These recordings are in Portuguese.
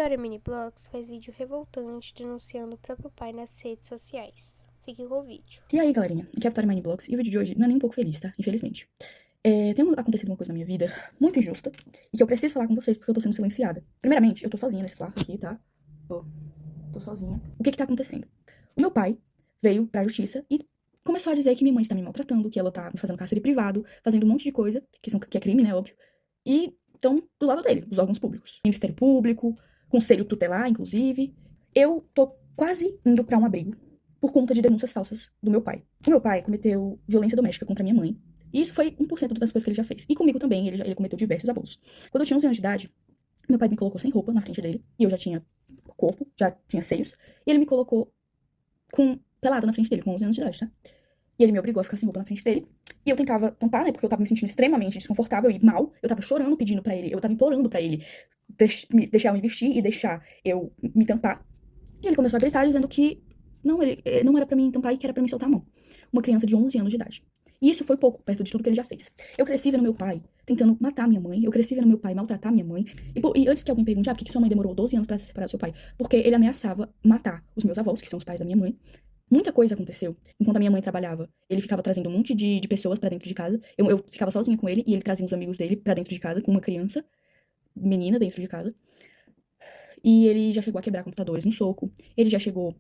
Vitória Mini Blogs faz vídeo revoltante denunciando o próprio pai nas redes sociais. Fiquem com o vídeo. E aí, galerinha, aqui é a Vitória Mini Blogs e o vídeo de hoje não é nem um pouco feliz, tá? Infelizmente. Tem acontecido uma coisa na minha vida muito injusta e que eu preciso falar com vocês porque eu tô sendo silenciada. Primeiramente, eu tô sozinha nesse quarto aqui, tá? Tô sozinha. O que tá acontecendo? O meu pai veio pra justiça e começou a dizer que minha mãe está me maltratando, que ela tá me fazendo cárcere privado, fazendo um monte de coisa, que é crime, né, óbvio. E estão do lado dele, os órgãos públicos. Ministério Público, Conselho Tutelar, inclusive. Eu tô quase indo pra um abrigo por conta de denúncias falsas do meu pai. O meu pai cometeu violência doméstica contra minha mãe. E isso foi 1% das coisas que ele já fez. E comigo também, ele cometeu diversos abusos. Quando eu tinha 11 anos de idade, meu pai me colocou sem roupa na frente dele. E eu já tinha corpo, já tinha seios. E ele me colocou pelada na frente dele, com 11 anos de idade, tá? E ele me obrigou a ficar sem roupa na frente dele. E eu tentava tampar, né? Porque eu tava me sentindo extremamente desconfortável e mal. Eu tava chorando, pedindo pra ele. Eu tava implorando pra ele deixar eu me vestir e deixar eu me tampar. E ele começou a gritar, dizendo que não era pra mim tampar e que era pra mim soltar a mão. Uma criança de 11 anos de idade. E isso foi pouco, perto de tudo que ele já fez. Eu cresci vendo meu pai tentando matar minha mãe. Eu cresci vendo meu pai maltratar minha mãe. E antes que alguém pergunte, por que sua mãe demorou 12 anos pra se separar do seu pai? Porque ele ameaçava matar os meus avós, que são os pais da minha mãe. Muita coisa aconteceu. Enquanto a minha mãe trabalhava, ele ficava trazendo um monte de pessoas pra dentro de casa. Eu ficava sozinha com ele e ele trazia uns amigos dele pra dentro de casa, com uma criança, menina dentro de casa. E ele já chegou a quebrar computadores no soco. Ele já chegou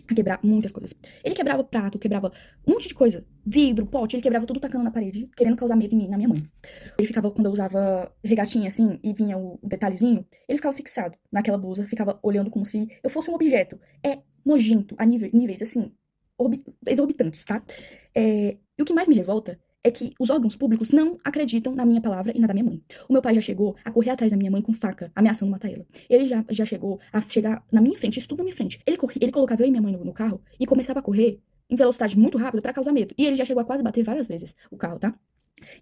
a quebrar muitas coisas. Ele quebrava prato, quebrava um monte de coisa. Vidro, pote, ele quebrava tudo tacando na parede, querendo causar medo em mim, na minha mãe. Ele ficava, quando eu usava regatinha assim, e vinha o detalhezinho, ele ficava fixado naquela blusa, ficava olhando como se eu fosse um objeto. É nojento, a níveis, assim, exorbitantes, tá? E o que mais me revolta é que os órgãos públicos não acreditam na minha palavra e na da minha mãe. O meu pai já chegou a correr atrás da minha mãe com faca, ameaçando matar ela. Ele já chegou a chegar na minha frente, isso tudo na minha frente. Ele colocava eu e minha mãe no carro e começava a correr em velocidade muito rápida pra causar medo. E ele já chegou a quase bater várias vezes o carro, tá?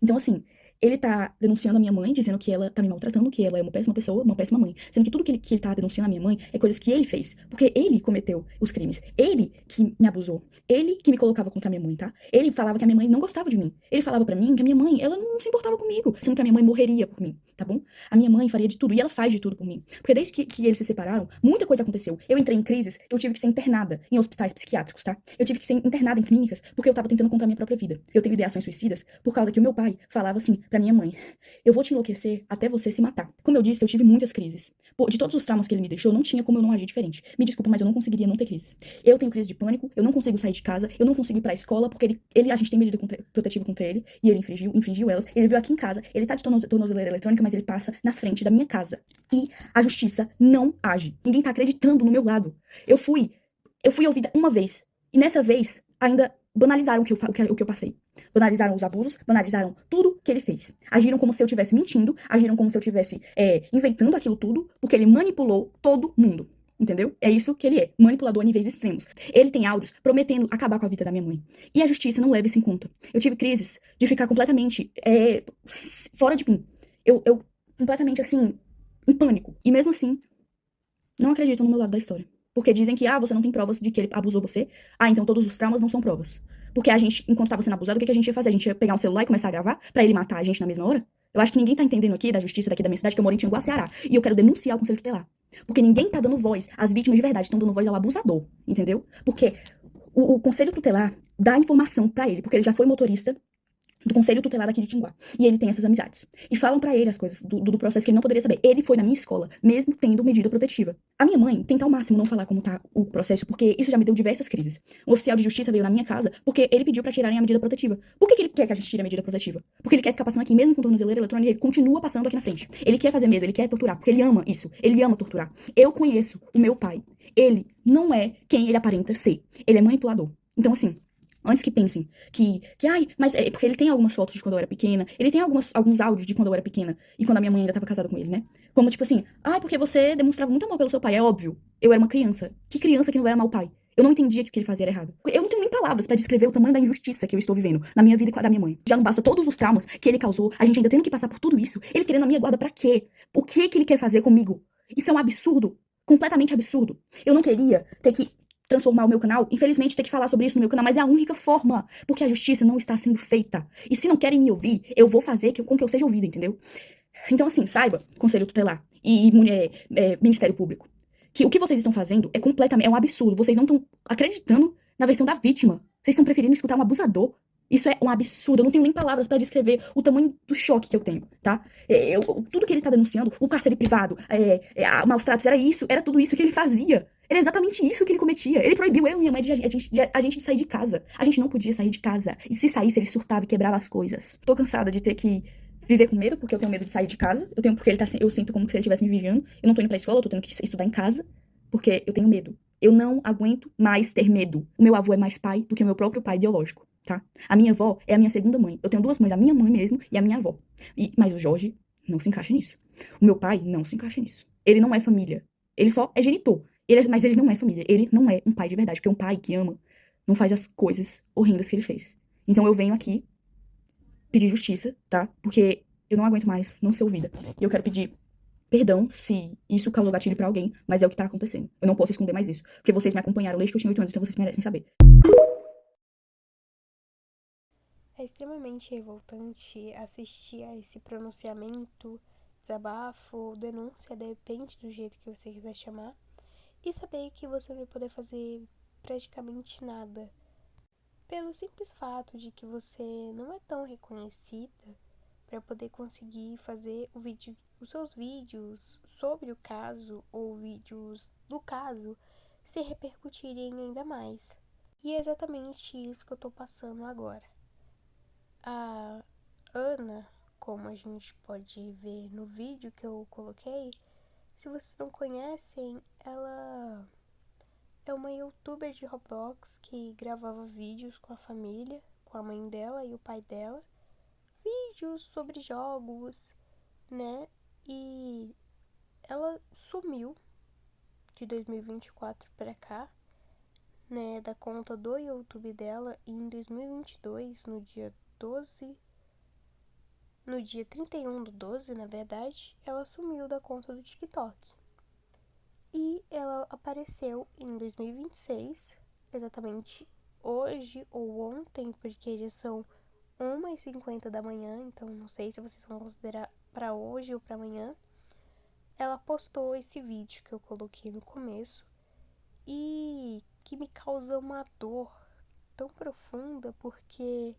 Então, assim, ele tá denunciando a minha mãe, dizendo que ela tá me maltratando, que ela é uma péssima pessoa, uma péssima mãe. Sendo que tudo que ele tá denunciando a minha mãe é coisas que ele fez. Porque ele cometeu os crimes. Ele que me abusou. Ele que me colocava contra a minha mãe, tá? Ele falava que a minha mãe não gostava de mim. Ele falava pra mim que a minha mãe, ela não se importava comigo. Sendo que a minha mãe morreria por mim, tá bom? A minha mãe faria de tudo, e ela faz de tudo por mim. Porque desde que eles se separaram, muita coisa aconteceu. Eu entrei em crises, eu tive que ser internada em hospitais psiquiátricos, tá? Eu tive que ser internada em clínicas, porque eu tava tentando contra a minha própria vida. Eu tenho ideações suicidas por causa que o meu pai falava assim pra minha mãe: eu vou te enlouquecer até você se matar. Como eu disse, eu tive muitas crises. De todos os traumas que ele me deixou, não tinha como eu não agir diferente. Me desculpa, mas eu não conseguiria não ter crises. Eu tenho crise de pânico, eu não consigo sair de casa, eu não consigo ir pra escola, porque a gente tem medida protetiva contra ele, e ele infringiu elas. Ele veio aqui em casa, ele tá de tornozeleira eletrônica, mas ele passa na frente da minha casa. E a justiça não age. Ninguém tá acreditando no meu lado. Eu fui ouvida uma vez, e nessa vez, ainda banalizaram o que eu passei. Banalizaram os abusos, banalizaram tudo que ele fez. Agiram como se eu estivesse mentindo, agiram como se eu estivesse inventando aquilo tudo, porque ele manipulou todo mundo. Entendeu? É isso que ele é, manipulador a níveis extremos. Ele tem áudios prometendo acabar com a vida da minha mãe. E a justiça não leva isso em conta. Eu tive crises de ficar completamente fora de mim. Eu completamente, assim, em pânico. E mesmo assim, não acreditam no meu lado da história. Porque dizem que, você não tem provas de que ele abusou você. Então todos os traumas não são provas. Porque a gente, enquanto tava sendo abusado, o que a gente ia fazer? A gente ia pegar um celular e começar a gravar pra ele matar a gente na mesma hora? Eu acho que ninguém tá entendendo aqui da justiça daqui da minha cidade, que eu moro em Tianguá, Ceará. E eu quero denunciar o Conselho Tutelar. Porque ninguém tá dando voz às vítimas de verdade, estão dando voz ao abusador, entendeu? Porque o Conselho Tutelar dá informação pra ele, porque ele já foi motorista do Conselho Tutelar daqui de Tianguá. E ele tem essas amizades. E falam pra ele as coisas do processo que ele não poderia saber. Ele foi na minha escola, mesmo tendo medida protetiva. A minha mãe tenta ao máximo não falar como tá o processo, porque isso já me deu diversas crises. Um oficial de justiça veio na minha casa porque ele pediu pra tirarem a medida protetiva. Por que ele quer que a gente tire a medida protetiva? Porque ele quer ficar passando aqui, mesmo com tornozeleira eletrônica, ele continua passando aqui na frente. Ele quer fazer medo, ele quer torturar, porque ele ama isso. Ele ama torturar. Eu conheço o meu pai. Ele não é quem ele aparenta ser. Ele é manipulador. Então, assim, antes que pensem mas é porque ele tem algumas fotos de quando eu era pequena, ele tem alguns áudios de quando eu era pequena e quando a minha mãe ainda tava casada com ele, né? Como tipo assim, porque você demonstrava muito amor pelo seu pai, é óbvio. Eu era uma criança. Que criança que não vai amar o pai? Eu não entendia que o que ele fazia era errado. Eu não tenho nem palavras pra descrever o tamanho da injustiça que eu estou vivendo na minha vida e com a da minha mãe. Já não basta todos os traumas que ele causou, a gente ainda tendo que passar por tudo isso. Ele querendo a minha guarda pra quê? O que ele quer fazer comigo? Isso é um absurdo. Completamente absurdo. Eu não queria ter que transformar o meu canal, infelizmente ter que falar sobre isso no meu canal, mas é a única forma, porque a justiça não está sendo feita. E se não querem me ouvir, eu vou fazer com que eu seja ouvida, entendeu? Então, assim, saiba, Conselho Tutelar, e Ministério Público. Que o que vocês estão fazendo é um absurdo. Vocês não estão acreditando na versão da vítima. Vocês estão preferindo escutar um abusador. Isso é um absurdo. Eu não tenho nem palavras pra descrever o tamanho do choque que eu tenho, tá? Tudo que ele tá denunciando, o cárcere privado, maus tratos, era tudo isso que ele fazia. Era exatamente isso que ele cometia. Ele proibiu eu e minha mãe de a gente sair de casa. A gente não podia sair de casa. E se saísse, ele surtava e quebrava as coisas. Tô cansada de ter que viver com medo, porque eu tenho medo de sair de casa. Eu sinto como se ele estivesse me vigiando. Eu não tô indo pra escola, eu tô tendo que estudar em casa, porque eu tenho medo. Eu não aguento mais ter medo. O meu avô é mais pai do que o meu próprio pai biológico, tá? A minha avó é a minha segunda mãe. Eu tenho duas mães, a minha mãe mesmo e a minha avó. Mas o Jorge não se encaixa nisso. O meu pai não se encaixa nisso. Ele não é família. Ele só é genitor. Mas ele não é família. Ele não é um pai de verdade, porque um pai que ama não faz as coisas horrendas que ele fez. Então eu venho aqui pedir justiça, tá? Porque eu não aguento mais não ser ouvida. E eu quero pedir perdão se isso causou gatilho pra alguém, mas é o que tá acontecendo. Eu não posso esconder mais isso. Porque vocês me acompanharam desde que eu tinha 8 anos, então vocês merecem saber. É extremamente revoltante assistir a esse pronunciamento, desabafo, denúncia, depende do jeito que você quiser chamar, e saber que você não vai poder fazer praticamente nada. Pelo simples fato de que você não é tão reconhecida para poder conseguir fazer os seus vídeos sobre o caso ou vídeos do caso se repercutirem ainda mais. E é exatamente isso que eu tô passando agora. A Ana, como a gente pode ver no vídeo que eu coloquei, se vocês não conhecem, ela é uma youtuber de Roblox que gravava vídeos com a família, com a mãe dela e o pai dela, vídeos sobre jogos, né? E ela sumiu de 2024 pra cá, né, da conta do YouTube dela, e em 2022, no dia 31/12, na verdade, ela sumiu da conta do TikTok. E ela apareceu em 2026, exatamente hoje ou ontem, porque já são 1h50 da manhã, então não sei se vocês vão considerar para hoje ou para amanhã. Ela postou esse vídeo que eu coloquei no começo e que me causa uma dor tão profunda, porque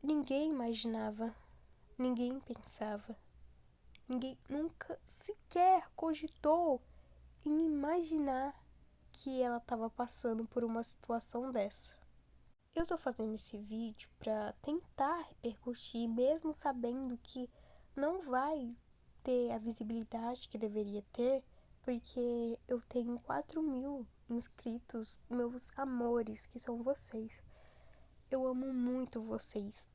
ninguém imaginava, ninguém pensava, ninguém nunca sequer cogitou em imaginar que ela estava passando por uma situação dessa. Eu tô fazendo esse vídeo para tentar repercutir, mesmo sabendo que não vai ter a visibilidade que deveria ter, porque eu tenho 4.000 inscritos, meus amores, que são vocês. Eu amo muito vocês,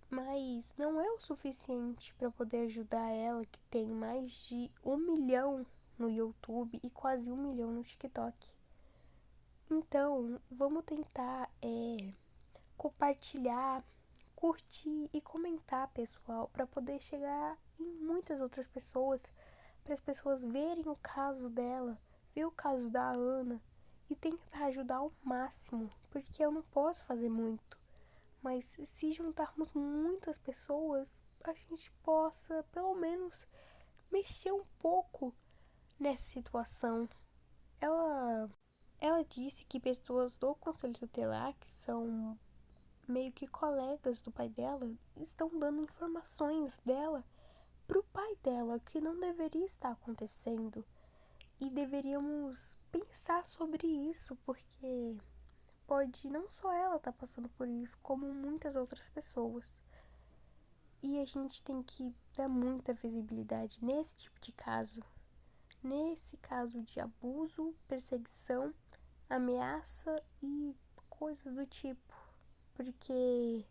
mas não é o suficiente para poder ajudar ela, que tem mais de 1 milhão no YouTube e quase 1 milhão no TikTok. Então, vamos tentar compartilhar, curtir e comentar, pessoal, para poder chegar em muitas outras pessoas, para as pessoas verem o caso dela, ver o caso da Ana e tentar ajudar ao máximo, porque eu não posso fazer muito. Mas se juntarmos muitas pessoas, a gente possa, pelo menos, mexer um pouco nessa situação. Ela disse que pessoas do Conselho Tutelar, que são meio que colegas do pai dela, estão dando informações dela pro pai dela, que não deveria estar acontecendo. E deveríamos pensar sobre isso, porque pode não só ela estar passando por isso, como muitas outras pessoas. E a gente tem que dar muita visibilidade nesse tipo de caso. Nesse caso de abuso, perseguição, ameaça e coisas do tipo. Porque,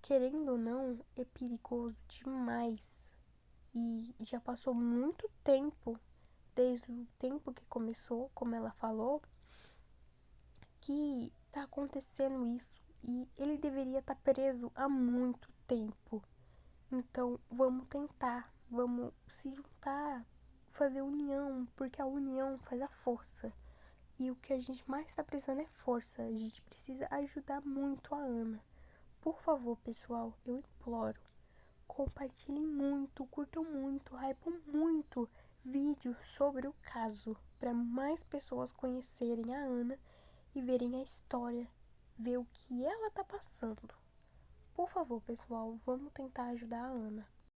querendo ou não, é perigoso demais. E já passou muito tempo, desde o tempo que começou, como ela falou, que tá acontecendo isso. E ele deveria estar preso há muito tempo. Então, vamos tentar, vamos se juntar, fazer união, porque a união faz a força. E o que a gente mais está precisando é força. A gente precisa ajudar muito a Ana. Por favor, pessoal, eu imploro. compartilhem muito, curtam muito, hypam muito vídeos sobre o caso, para mais pessoas conhecerem a Ana e verem a história, ver o que ela tá passando. Por favor, pessoal, vamos tentar ajudar a Ana.